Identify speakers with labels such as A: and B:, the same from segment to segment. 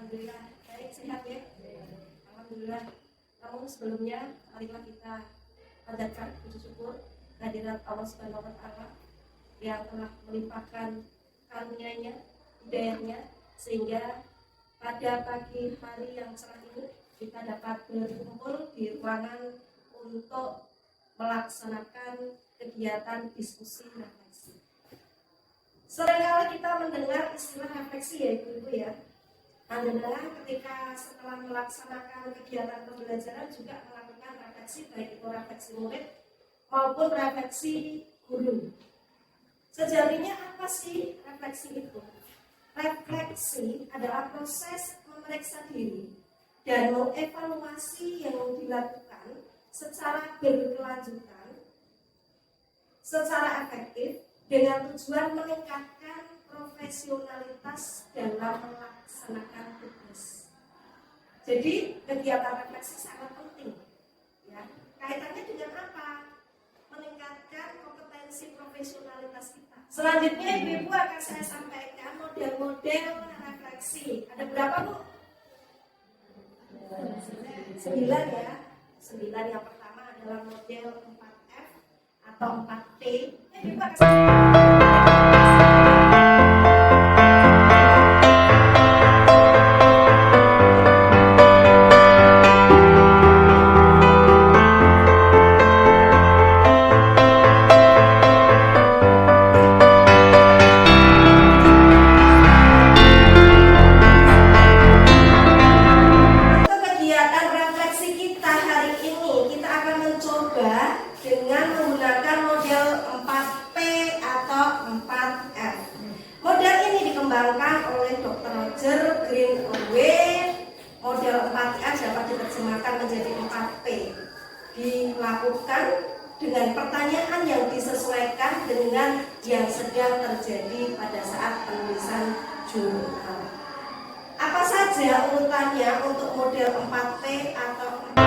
A: Alhamdulillah, baik, sehat ya. Alhamdulillah. Namun sebelumnya, marilah kita panjatkan puji syukur kehadirat Allah Subhanahu wa Ta'ala yang telah melimpahkan karunia-Nya, hidayah-Nya, sehingga pada pagi hari yang cerah ini kita dapat berkumpul di ruangan untuk melaksanakan kegiatan diskusi refleksi. Seringkali kita mendengar istilah refleksi ya Ibu-Ibu ya. Anda ketika setelah melaksanakan kegiatan pembelajaran juga melakukan refleksi, baik itu refleksi murid maupun refleksi guru. Sejatinya apa sih refleksi itu? Refleksi adalah proses memeriksa diri dan mengevaluasi yang dilakukan secara berkelanjutan, secara efektif dengan tujuan meningkatkan profesionalitas dalam melaksanakan tugas. Jadi kegiatan refleksi sangat penting, ya. Kaitannya dengan apa? Meningkatkan kompetensi profesionalitas kita. Selanjutnya Ibu-Ibu akan saya sampaikan model-model refleksi. Ada berapa Bu? 9 ya. 9 yang pertama adalah model 4F atau 4T. Ibu-Ibu akan dilakukan dengan pertanyaan yang disesuaikan dengan yang sedang terjadi pada saat penulisan jurnal. Apa saja urutannya untuk model 4P atau 4P?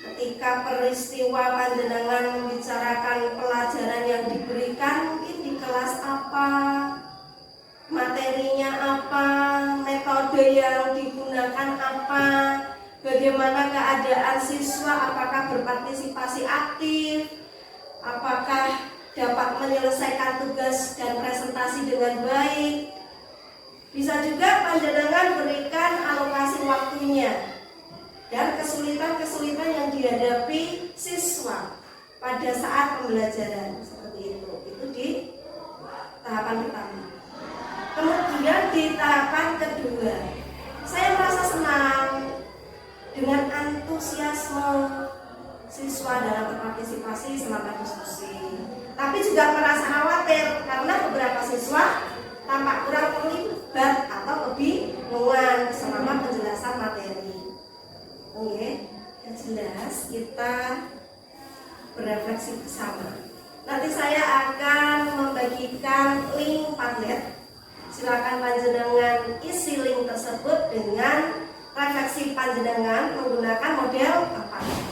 A: Ketika peristiwa panjenengan membicarakan pelajaran yang diberikan, mungkin di kelas apa, materinya apa, metode yang digunakan apa, bagaimana keadaan siswa, apakah berpartisipasi aktif, apakah dapat menyelesaikan tugas dan presentasi dengan baik. Bisa juga panjenengan berikan alokasi waktunya dan kesulitan-kesulitan yang dihadapi siswa pada saat pembelajaran seperti itu. Itu di tahapan pertama. Kemudian di tahapan kedua, saya merasa senang dengan antusiasme siswa dalam berpartisipasi selama diskusi. Tapi juga merasa khawatir karena beberapa siswa tampak kurang terlibat atau kebingungan selama penjelasan materi. Oke, yang jelas kita berefleksi bersama. Nanti saya akan membagikan link Padlet. Silakan panjenengan isi link tersebut dengan refleksi panjenengan menggunakan model 4P.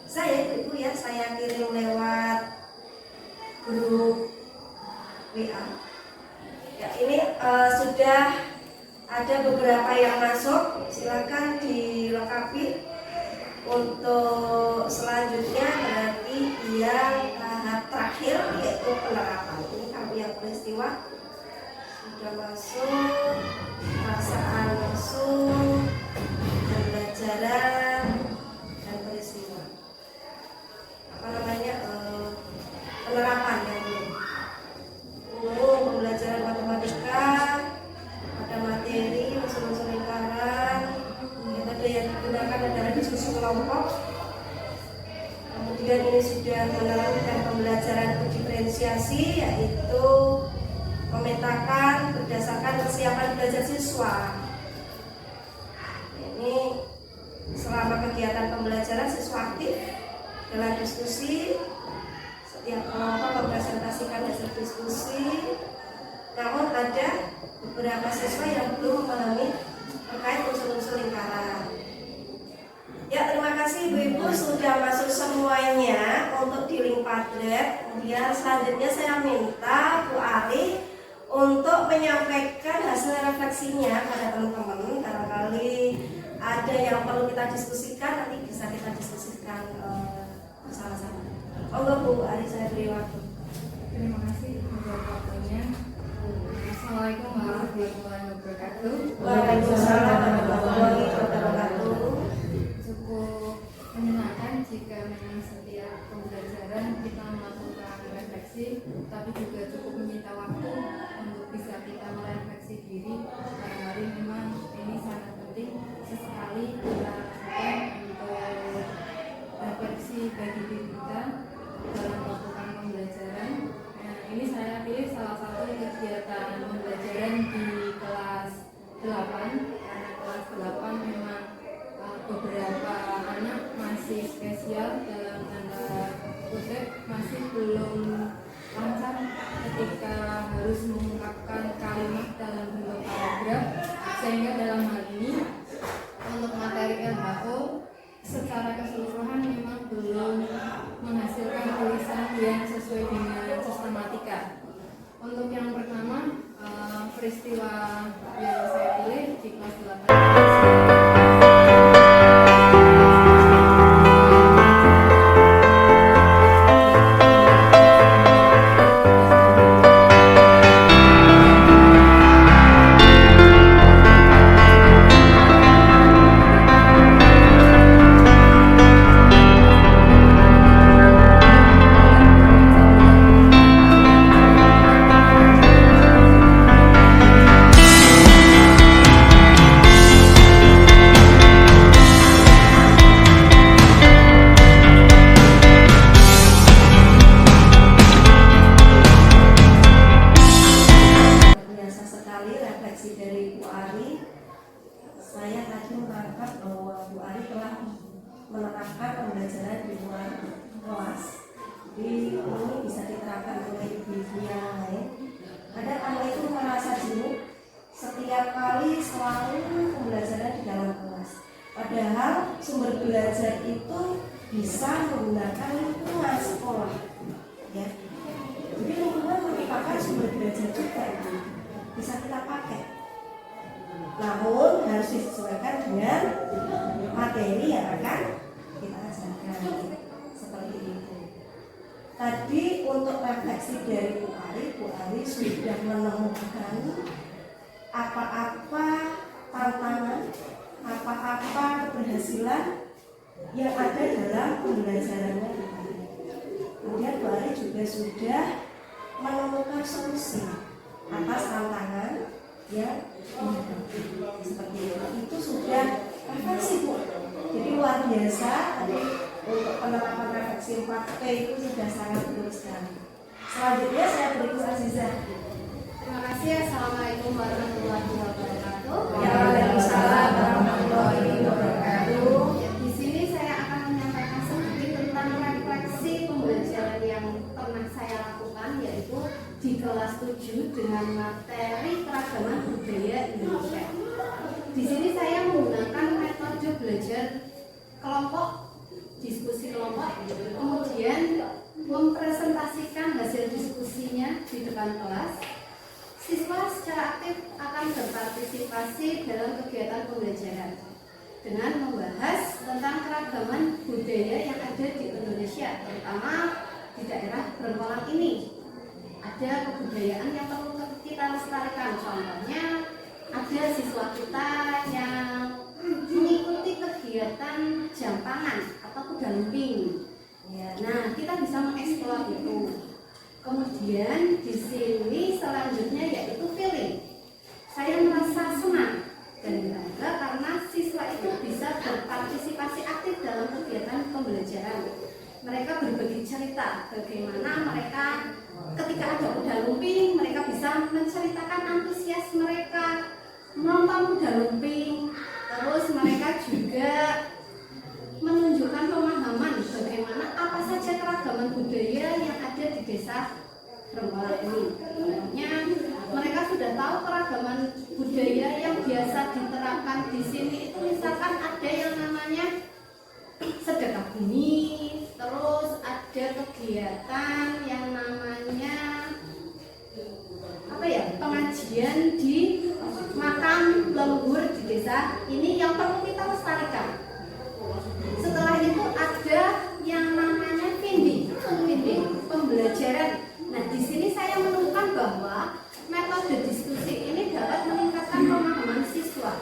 A: Saya Ibu ya, saya kirim lewat grup WA. Ya, ini sudah ada beberapa yang masuk, silakan dilengkapi. Untuk selanjutnya berarti yang tahap terakhir yaitu penerapan. Ini kami yang peristiwa sudah masuk, perasaan masuk, pembelajaran dan peristiwa. Penerapan yang belum. menerapkan pembelajaran berdiferensiasi, yaitu memetakan berdasarkan kesiapan belajar siswa. Ini selama kegiatan pembelajaran siswa aktif dalam diskusi, setiap kelompok mempresentasikan hasil diskusi. Namun ada beberapa siswa yang belum memahami terkait unsur-unsur lingkaran. Ya, terima kasih Ibu-Ibu sudah masuk semuanya untuk di link Padlet. Kemudian selanjutnya saya minta Bu Ari untuk menyampaikan hasil refleksinya pada teman-teman. Barangkali ada yang perlu kita diskusikan, nanti bisa kita diskusikan bersama-sama. Bu Ari, saya beri waktu.
B: Terima kasih untuk waktunya. Assalamualaikum warahmatullahi wabarakatuh.
A: Waalaikumsalam warahmatullahi wabarakatuh.
B: Cukup menyenangkan jika memang setiap pembelajaran kita melakukan refleksi, tapi juga cukup menyita waktu untuk bisa kita merefleksi diri. Barangkali memang ini sangat penting sesekali kita lakukan untuk refleksi bagi diri kita dalam melakukan pembelajaran. Nah, ini saya pilih salah satu kegiatan pembelajaran di kelas 8, karena kelas 8 memang beberapa anak masih spesial dalam tanda kutip, masih belum lancar ketika harus mengungkapkan kalimat dalam bentuk paragraf, sehingga dalam hal ini untuk materi LHO secara keseluruhan memang belum menghasilkan tulisan yang sesuai dengan sistematika. Untuk yang pertama, peristiwa yang saya pilih di kelas 8
A: yang ada dalam pembelajarannya. Kemudian Bu Ari juga sudah menemukan solusi atas tantangan yang seperti itu sudah refleksi Bu. Jadi luar biasa. Tadi untuk penerapan refleksi 4P itu sudah sangat bagus sekali. Selanjutnya saya beri ke Aziza.
C: Terima kasih. Assalamualaikum warahmatullahi wabarakatuh.
A: Waalaikumsalam warahmatullahi wabarakatuh.
C: Di sini saya akan menyampaikan sedikit tentang refleksi pembelajaran yang pernah saya lakukan, yaitu di kelas 7 dengan materi keragaman budaya Indonesia. Di sini saya menggunakan metode belajar kelompok, diskusi kelompok, kemudian mempresentasikan hasil diskusinya di depan kelas. Siswa secara aktif akan berpartisipasi dalam kegiatan pembelajaran dengan membahas tentang keragaman budaya yang ada di Indonesia, terutama di daerah Brengkolang ini. Ada kebudayaan yang perlu kita lestarikan. Contohnya, ada siswa kita yang mengikuti kegiatan jampangan atau kuda lumping. Nah, kita bisa mengeksplor itu. Kemudian di sini selanjutnya yaitu feeling. Saya merasa senang dan bangga karena siswa itu bisa berpartisipasi aktif dalam kegiatan pembelajaran. Mereka berbagi cerita bercerita bagaimana mereka ketika ada kuda lumping, mereka bisa menceritakan antusias mereka menonton kuda lumping. Terus mereka juga menunjukkan pemahaman bagaimana apa saja keragaman budaya yang ada di desa Trenggalek ini. Contohnya, mereka sudah tahu keragaman budaya yang biasa diterapkan di sini itu, misalkan ada yang namanya sedekah bumi, terus ada kegiatan yang namanya pengajian di makam leluhur di desa ini yang perlu kita lestarikan. Setelah itu ada yang namanya pembelajaran. Nah, di sini saya menemukan bahwa metode diskusi ini dapat meningkatkan pemahaman siswa,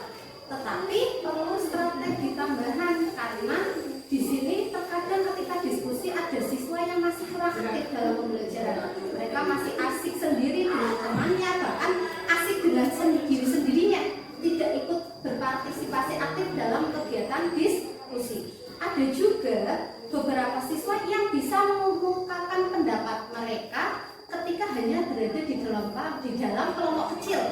C: tetapi perlu strategi tambahan karena di sini terkadang ketika diskusi ada siswa yang masih kurang aktif dalam pembelajaran. Mereka masih asik sendiri dengan temannya, bahkan asik dengan diri sendirinya, tidak ikut berpartisipasi aktif dalam kegiatan diskusi. Ada juga beberapa siswa yang bisa mengungkapkan pendapat mereka ketika hanya berada di dalam kelompok kecil,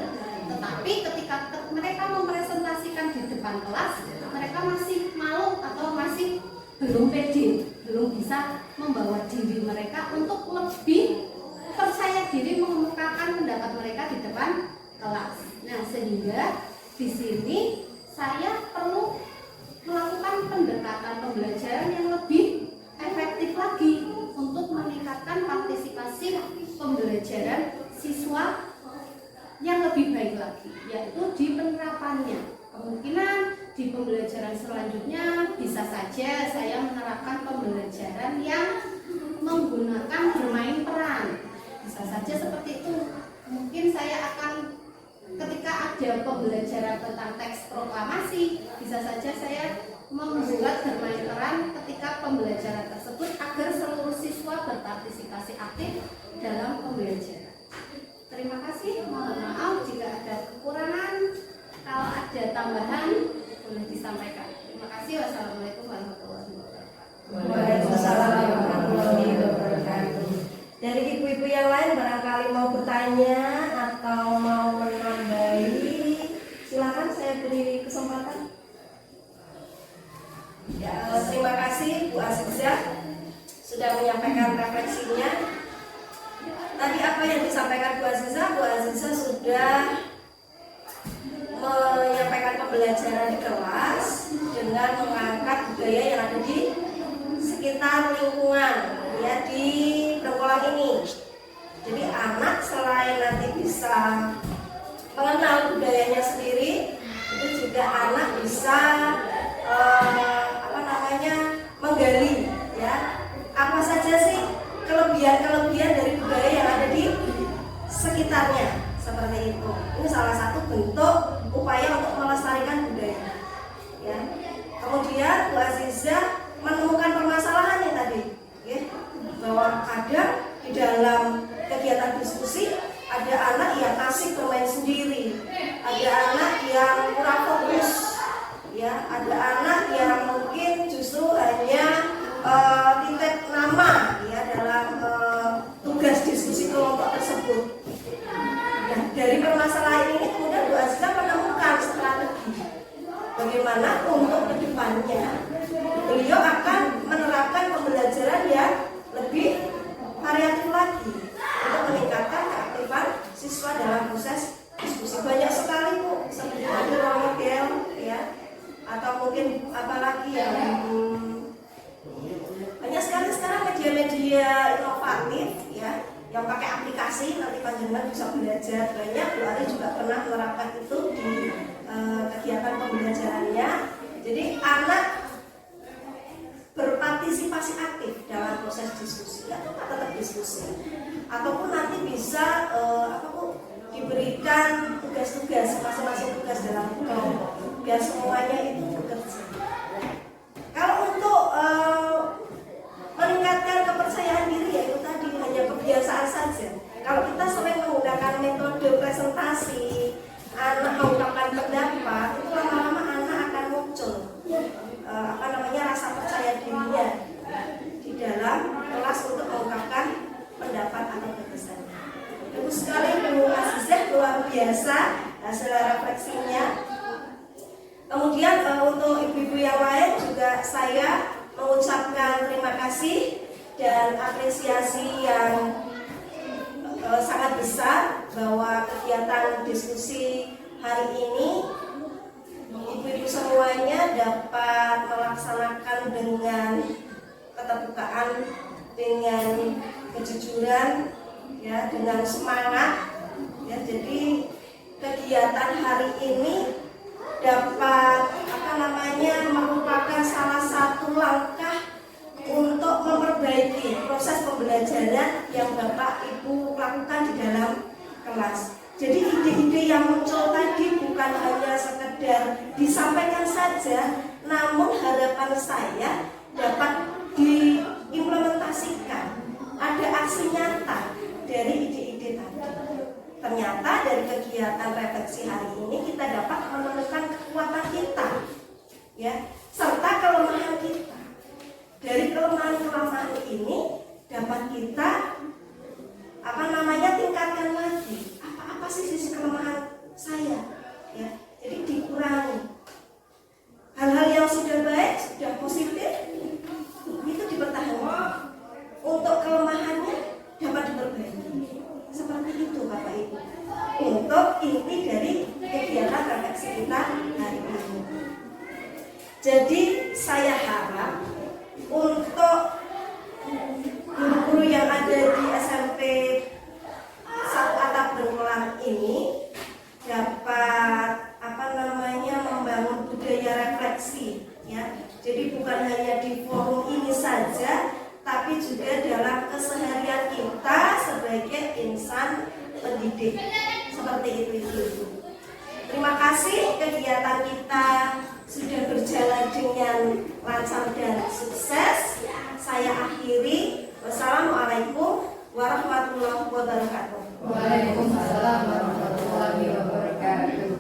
C: tetapi ketika mereka mempresentasikan di depan kelas, mereka masih malu atau masih belum pede, belum bisa membawa diri mereka untuk lebih percaya diri mengemukakan pendapat mereka di depan kelas. Nah, sehingga di sini saya perlu melakukan pendekatan pembelajaran yang lebih efektif lagi untuk meningkatkan partisipasi pembelajaran siswa yang lebih baik lagi, yaitu di penerapannya. Kemungkinan di pembelajaran selanjutnya bisa saja saya menerapkan pembelajaran yang menggunakan bermain peran. Bisa saja seperti itu. Mungkin saya akan ketika ada pembelajaran tentang teks proklamasi, bisa saja saya membuat bermain peran ketika pembelajaran tersebut agar seluruh siswa berpartisipasi aktif dalam pembelajaran. Terima kasih, mohon maaf jika ada kekurangan. Kalau ada tambahan boleh disampaikan. Terima kasih. Wassalamualaikum warahmatullahi wabarakatuh.
A: Waalaikumsalam warahmatullahi wabarakatuh. Dari ibu-ibu yang lain barangkali mau bertanya atau mau menambahi, silakan saya beri kesempatan. Ya, terima kasih Bu Azizah sudah menyampaikan refleksinya. Tadi apa yang disampaikan Bu Azizah? Bu Azizah sudah menyampaikan pembelajaran di kelas dengan mengangkat budaya yang ada di sekitar lingkungan ya di Trenggalek ini. Jadi anak selain nanti bisa mengenal budayanya sendiri, itu juga anak bisa menggali ya apa saja sih kelebihan dari budaya yang ada di sekitarnya, seperti itu. Ini salah satu bentuk upaya untuk melestarikan budaya ya. Kemudian Bu Azizah menemukan permasalahan yang tadi ya, bahwa ada di dalam kegiatan diskusi ada anak yang asik bermain sendiri, ada anak yang kurang fokus ya, ada anak yang mungkin justru hanya titik nama ya dalam tugas diskusi kelompok tersebut. Ya, dari permasalahan ini kemudian Bu Azizah menemukan strategi bagaimana untuk kedepannya beliau akan menerapkan pembelajaran yang lebih variatif lagi untuk meningkatkan keaktifan siswa dalam proses diskusi. Banyak sekali Bu, seperti role model ya, atau mungkin apalagi ya, banyak sekali sekarang media-media inovatif ya yang pakai aplikasi, nanti panjenengan bisa belajar banyak. Bu Ari juga pernah menerapkan itu di kegiatan pembelajarannya. Jadi anak berpartisipasi aktif dalam proses diskusi, nggak cuma tetap diskusi, ataupun nanti bisa diberikan tugas-tugas, masing-masing tugas dalam kelompok, biar semuanya itu bekerja. Kalau untuk meningkatkan kepercayaan diri, ya itu tadi hanya kebiasaan saja. Kalau kita sering menggunakan metode presentasi, anak mengungkapkan pendapat, itu lama-lama anak akan muncul rasa percaya dirinya di dalam kelas untuk bagus sekali Bu Azizah, luar biasa hasil refleksinya. Kemudian untuk ibu-ibu yang lain juga saya mengucapkan terima kasih dan apresiasi yang sangat besar bahwa kegiatan diskusi hari ini ibu-ibu semuanya dapat melaksanakan dengan keterbukaan, dengan kejujuran, ya, dengan semangat, ya. Jadi kegiatan hari ini dapat merupakan salah satu langkah untuk memperbaiki proses pembelajaran yang Bapak Ibu lakukan di dalam kelas. Jadi ide-ide yang muncul tadi bukan hanya sekedar disampaikan saja, namun harapan saya dapat diimplementasikan, ada aksi nyata dari ide-ide tadi. Ternyata dari kegiatan refleksi hari ini kita dapat menemukan kekuatan kita, ya, serta kelemahan kita. Dari kelemahan-kelemahan ini dapat kita tingkatkan lagi. Apa sih sisi kelemahan saya, ya? Jadi dikurangi. Hal-hal yang sudah baik, sudah positif itu dipertahankan. Untuk kelemahannya dapat diperbaiki. Seperti itu Bapak Ibu. Untuk inti dari kegiatan refleksi kita hari ini. Jadi saya harap untuk guru-guru yang ada di SMP 1 Atap Berulang ini dapat membangun budaya refleksi, ya. Jadi bukan hanya di forum ini saja, tapi juga dalam keseharian kita sebagai insan pendidik. Seperti itu Ibu. Terima kasih, kegiatan kita sudah berjalan dengan lancar dan sukses. Saya akhiri. Wassalamualaikum warahmatullahi wabarakatuh.
B: Waalaikumsalam warahmatullahi wabarakatuh.